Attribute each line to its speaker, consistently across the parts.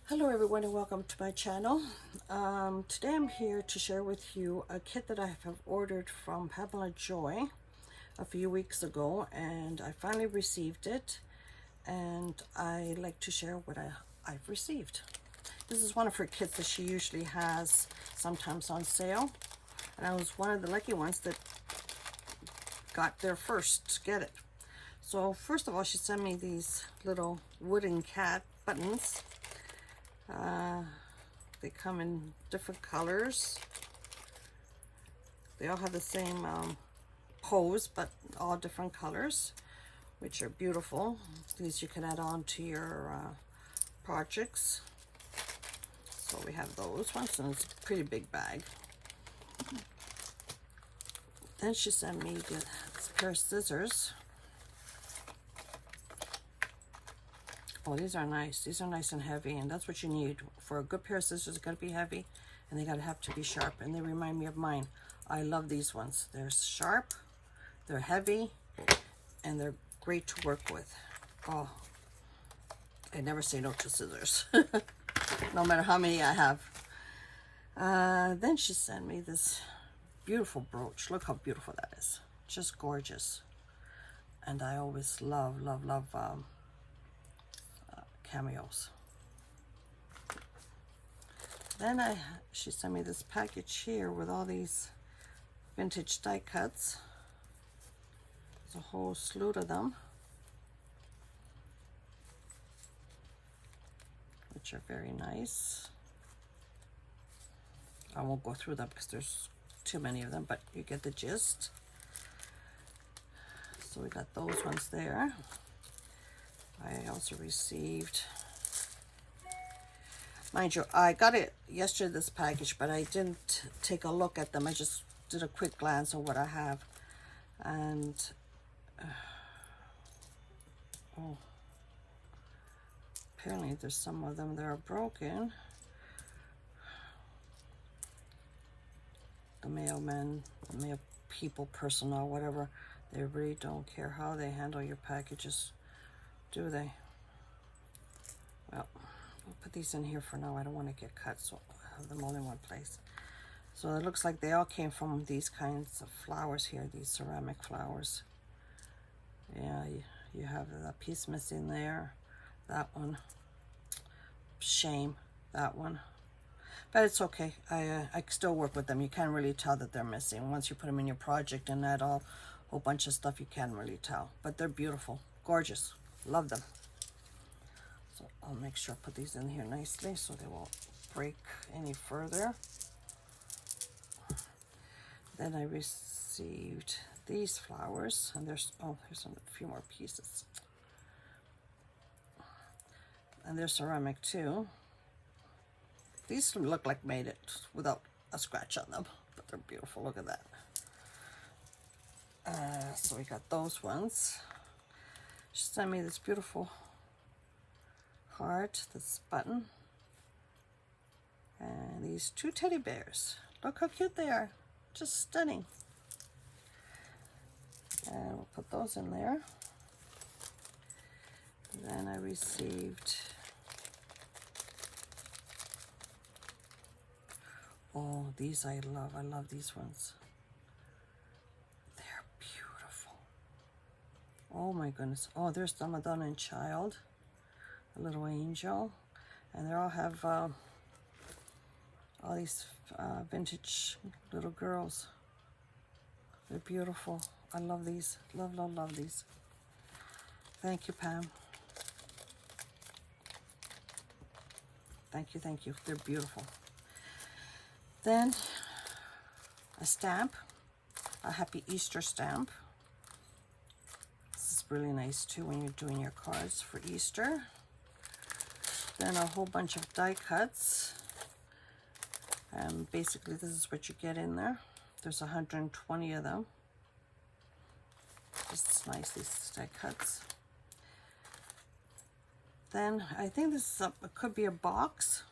Speaker 1: Hello everyone and welcome to my channel. Today I'm here to share with you a kit that I have ordered from Pamela Joy a few weeks ago, and I finally received it, and I like to share what I've received. This is one of her kits that she usually has sometimes on sale, and I was one of the lucky ones that got there first to get it. So first of all, she sent me these little wooden cat buttons. They come in different colors. They all have the same pose, but all different colors, which are beautiful. These you can add on to your projects. So we have those ones, and it's a pretty big bag. Then she sent me this pair of scissors. Oh, these are nice. These are nice and heavy, and that's what you need. For a good pair of scissors, it's got to be heavy, and they got to have to be sharp, and they remind me of mine. I love these ones. They're sharp, they're heavy, and they're great to work with. Oh, I never say no to scissors, no matter how many I have. Then she sent me this beautiful brooch. Look how beautiful that is. Just gorgeous. And I always love cameos. Then she sent me this package here with all these vintage die cuts. There's a whole slew of them, which are very nice. I won't go through them because there's too many of them, but you get the gist. So we got those ones there. I also received, mind you, I got it yesterday, this package, but I didn't take a look at them. I just did a quick glance of what I have. And oh, apparently there's some of them that are broken. The mailmen, the mail people, personnel, whatever, they really don't care how they handle your packages, do they? Well, I'll put these in here for now. I don't want to get cut, so I'll have them all in one place. So it looks like they all came from these kinds of flowers here, these ceramic flowers. Yeah, you have that piece missing there. That one. Shame, that one. But it's okay. I still work with them. You can't really tell that they're missing. Once you put them in your project and add a whole bunch of stuff, you can't really tell. But they're beautiful, gorgeous. Love them. So I'll make sure I put these in here nicely so they won't break any further. Then I received these flowers, and there's a few more pieces. And they're ceramic too. These look like made it without a scratch on them, but they're beautiful. Look at that. So we got those ones. She sent me this beautiful heart, this button, and these two teddy bears. Look how cute they are. Just stunning. And we'll put those in there. Then I received, oh, these I love these ones. They're beautiful. Oh my goodness. Oh, there's the Madonna and Child, a little angel, and they all have all these vintage little girls. They're beautiful. I love these. Love these. Thank you, Pam. Thank you. They're beautiful. Then a stamp, a Happy Easter stamp. This is really nice too when you're doing your cards for Easter. Then a whole bunch of die cuts. Basically this is what you get in there. There's 120 of them. Just nice, these die cuts. Then I think this is it could be a box.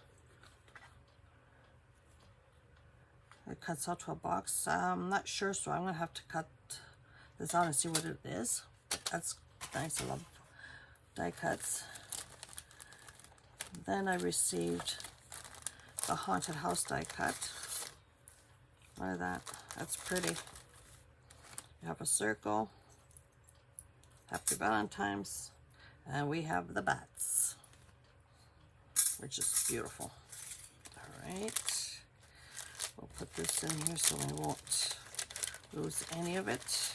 Speaker 1: It cuts out to a box. I'm not sure, so I'm gonna have to cut this out and see what it is. That's nice. I love die cuts. Then I received a haunted house die cut. Look at that. That's pretty. You have a circle. Happy Valentine's. And we have the bats, which is beautiful. All right. We'll put this in here so we won't lose any of it.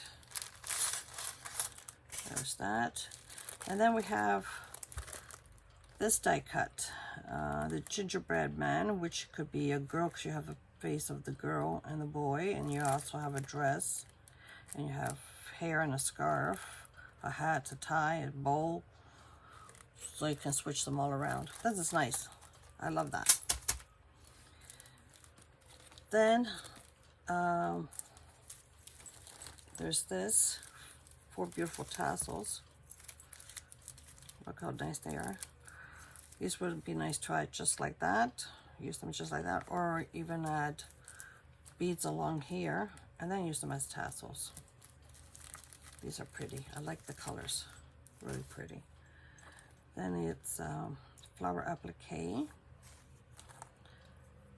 Speaker 1: There's that. And then we have this die cut, the gingerbread man, which could be a girl because you have the face of the girl and the boy, and you also have a dress, and you have hair and a scarf, a hat, a tie, a bowl, so you can switch them all around. This is nice. I love that. Then there's this, 4 beautiful tassels. Look how nice they are. These would be nice to add just like that. Use them just like that, or even add beads along here and then use them as tassels. These are pretty. I like the colors. Really pretty. Then it's flower applique,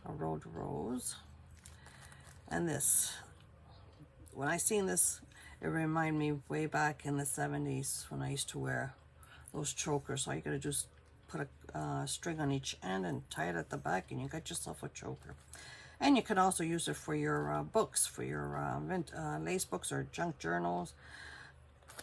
Speaker 1: a rolled rose, and this. When I seen this, it reminded me way back in the 70s when I used to wear those chokers. All you gotta do is put a string on each end and tie it at the back, and you got yourself a choker. And you can also use it for your books, for your lace books or junk journals.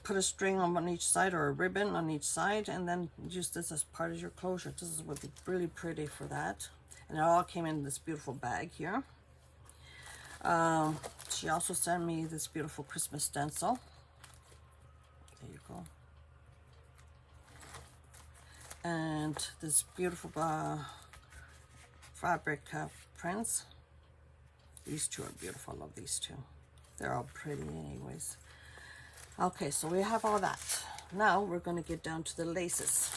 Speaker 1: Put a string on each side or a ribbon on each side, and then use this as part of your closure. This would be really pretty for that. And it all came in this beautiful bag here. She also sent me this beautiful Christmas stencil. There you go. And this beautiful fabric prints. These two are beautiful. I love these two. They're all pretty anyways. Okay, so we have all that. Now we're going to get down to the laces.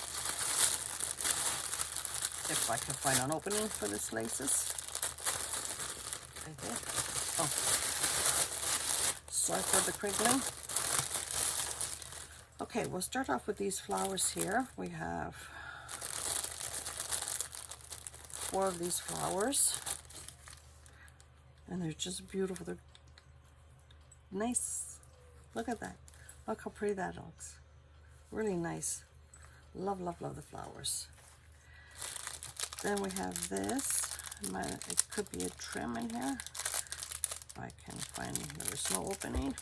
Speaker 1: If I can find an opening for this laces. Right there. Oh, sorry for the crinkling. Okay, we'll start off with these flowers here. We have 4 of these flowers. And they're just beautiful. They're nice. Look at that. Look how pretty that looks. Really nice. Love, love, love the flowers. Then we have this. It could be a trim in here. If I can find, there's no opening.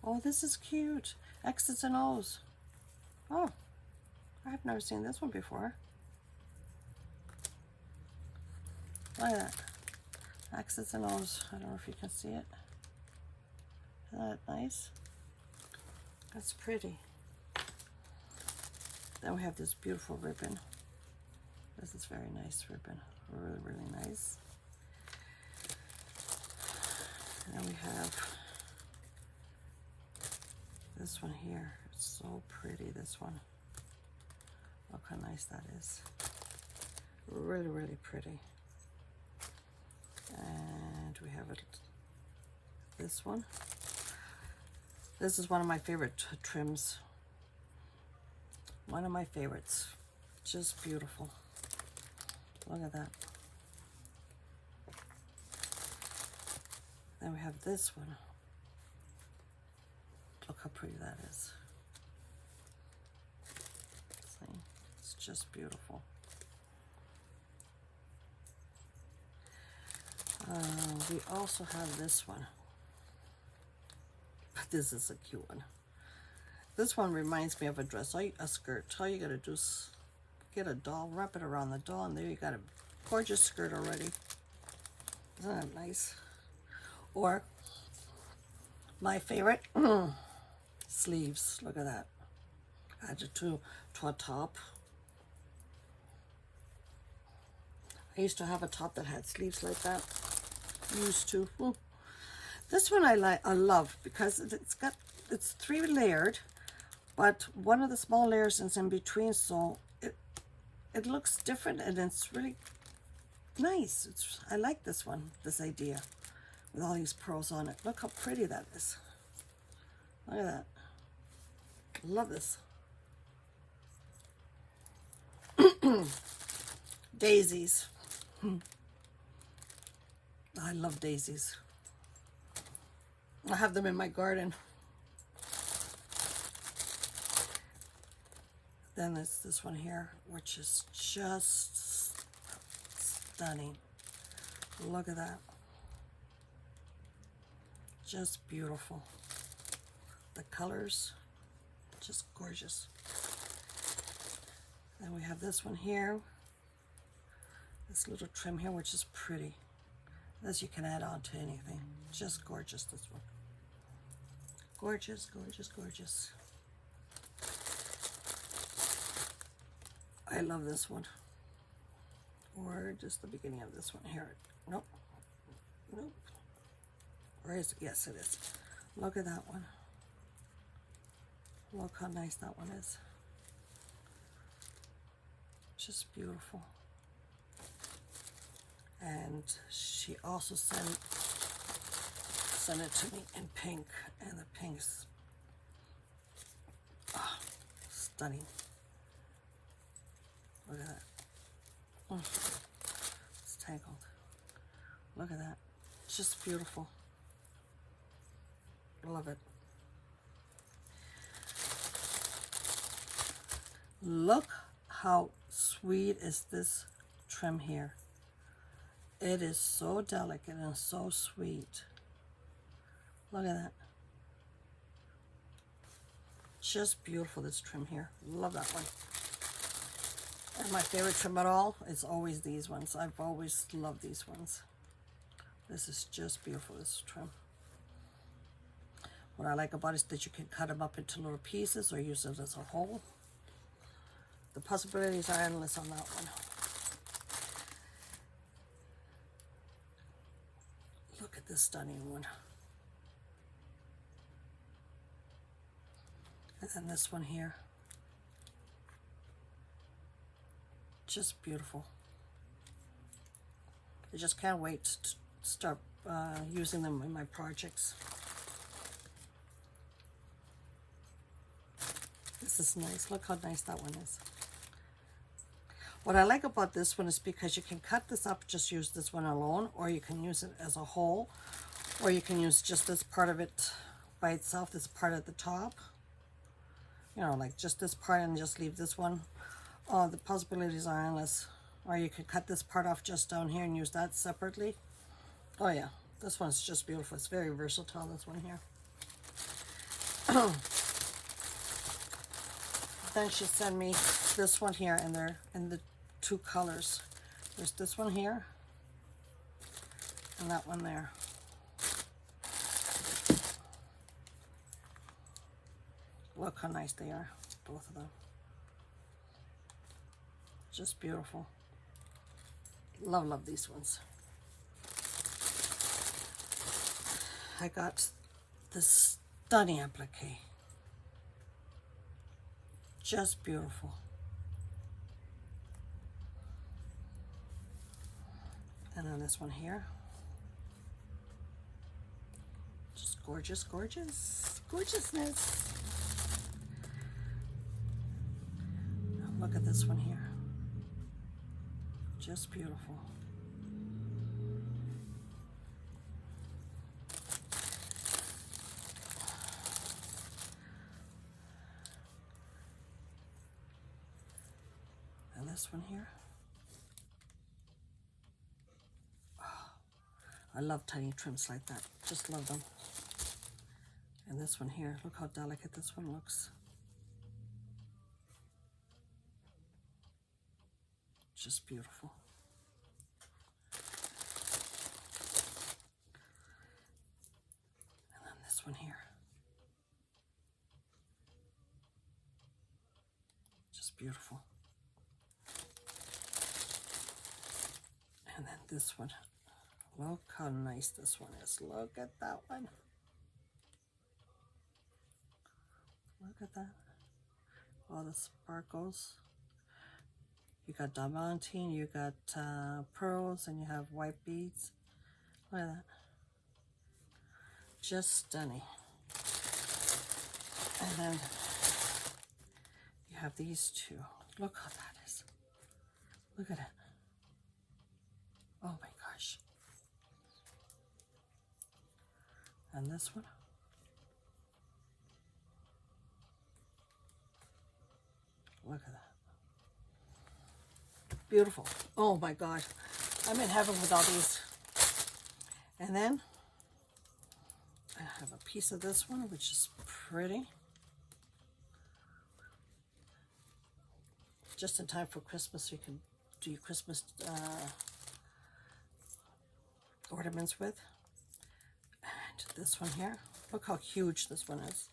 Speaker 1: Oh, this is cute. X's and O's. Oh, I've never seen this one before. Look at that. X's and O's. I don't know if you can see it. Isn't that nice? That's pretty. Then we have this beautiful ribbon. This is very nice ribbon. Really, really nice. And then we have this one here. It's so pretty, this one. Look how nice that is. Really, really pretty. And we have it, this one. This is one of my favorite trims. One of my favorites. Just beautiful. Look at that. Then we have this one. Look how pretty that is. See? It's just beautiful. We also have this one. This is a cute one. This one reminds me of a dress, a skirt. All you gotta do is get a doll, wrap it around the doll, and there you got a gorgeous skirt already. Isn't that nice? Or my favorite, sleeves. Look at that. Add it to a top. I used to have a top that had sleeves like that. Used to. This one I love because it's 3 layered, but one of the small layers is in between, so it looks different and it's really nice. I like this one, this idea, with all these pearls on it. Look how pretty that is. Look at that. Love this. Daisies. I love daisies. I have them in my garden. Then there's this one here, which is just stunning. Look at that. Just beautiful. The colors, just gorgeous. Then we have this one here. This little trim here, which is pretty. This you can add on to anything. Just gorgeous, this one. Gorgeous, gorgeous, gorgeous. I love this one. Or just the beginning of this one here. Nope. Nope. Or is it? Yes, it is. Look at that one. Look how nice that one is. Just beautiful. And she also sent it to me in pink, and the pink's stunning. Look at that. It's tangled. Look at that. It's just beautiful. I love it. Look how sweet is this trim here. It is so delicate and so sweet. Look at that. Just beautiful, this trim here. Love that one. And my favorite trim at all is always these ones. I've always loved these ones. This is just beautiful, this trim. What I like about it is that you can cut them up into little pieces or use it as a whole. The possibilities are endless on that one. Look at this stunning one. And then this one here. Just beautiful. I just can't wait to start using them in my projects. This is nice. Look how nice that one is. What I like about this one is because you can cut this up, just use this one alone, or you can use it as a whole, or you can use just this part of it by itself, this part at the top. You know, like just this part and just leave this one. Oh, the possibilities are endless. Or you could cut this part off just down here and use that separately. Oh yeah, this one's just beautiful. It's very versatile, this one here. Then she sent me this one here, and they're in the two colors. There's this one here and that one there. Look how nice they are, both of them. Just beautiful. Love these ones. I got this stunning applique. Just beautiful. And then this one here. Just gorgeous, gorgeous, gorgeousness. Look at this one here. Just beautiful. And this one here. Oh, I love tiny trims like that. Just love them. And this one here, look how delicate this one looks. Just beautiful. And then this one here. Just beautiful. And then this one. Look how nice this one is. Look at that one. Look at that. All the sparkles. You got diamantine, you got pearls, and you have white beads. Look at that. Just stunning. And then You have these two. Look how that is. Look at it. Oh my gosh. And this one. Look at that. Beautiful. Oh my God. I'm in heaven with all these. And then I have a piece of this one, which is pretty. Just in time for Christmas, so you can do your Christmas ornaments with. And this one here. Look how huge this one is.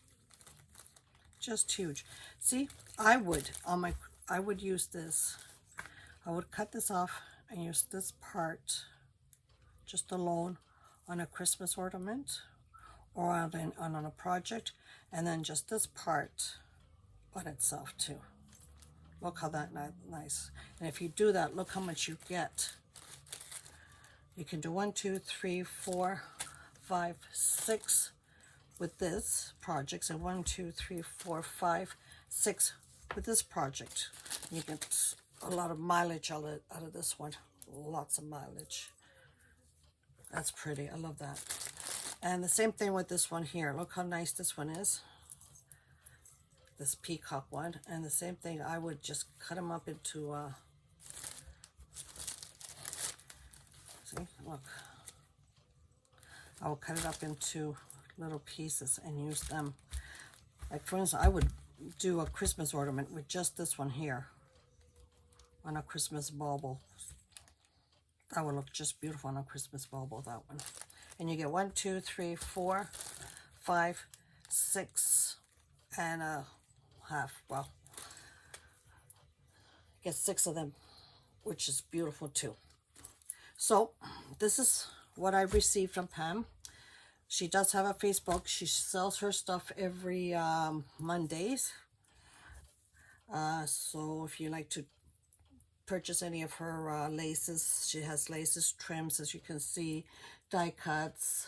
Speaker 1: Just huge. See, I would use this. I would cut this off and use this part just alone on a Christmas ornament or on a project, and then just this part on itself too. Look how that nice. And if you do that, look how much you get. You can do 1, 2, 3, 4, 5, 6 with this project, and 1, 2, 3, 4, 5, 6 with this project. You get a lot of mileage out of this one. Lots of mileage. That's pretty. I love that. And the same thing with this one here. Look how nice this one is. This peacock one. And the same thing, I would just cut them up into see, look. I will cut it up into little pieces and use them. Like for instance, I would do a Christmas ornament with just this one here on a Christmas bauble. That would look just beautiful on a Christmas bauble, that one. And you get 1, 2, 3, 4, 5, 6 and a half. Well, get 6 of them, which is beautiful too. So this is what I received from Pam. She does have a Facebook. She sells her stuff every Mondays. So if you like to purchase any of her laces, she has laces, trims, as you can see, die cuts,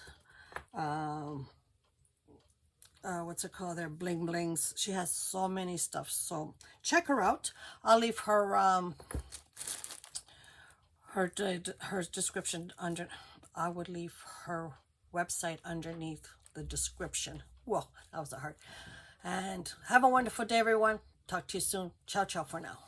Speaker 1: what's it called there, bling blings. She has so many stuff, so check her out. I'll leave her her description under. I would leave her website underneath the description. Whoa, that was hard. And have a wonderful day, everyone. Talk to you soon. Ciao, ciao for now.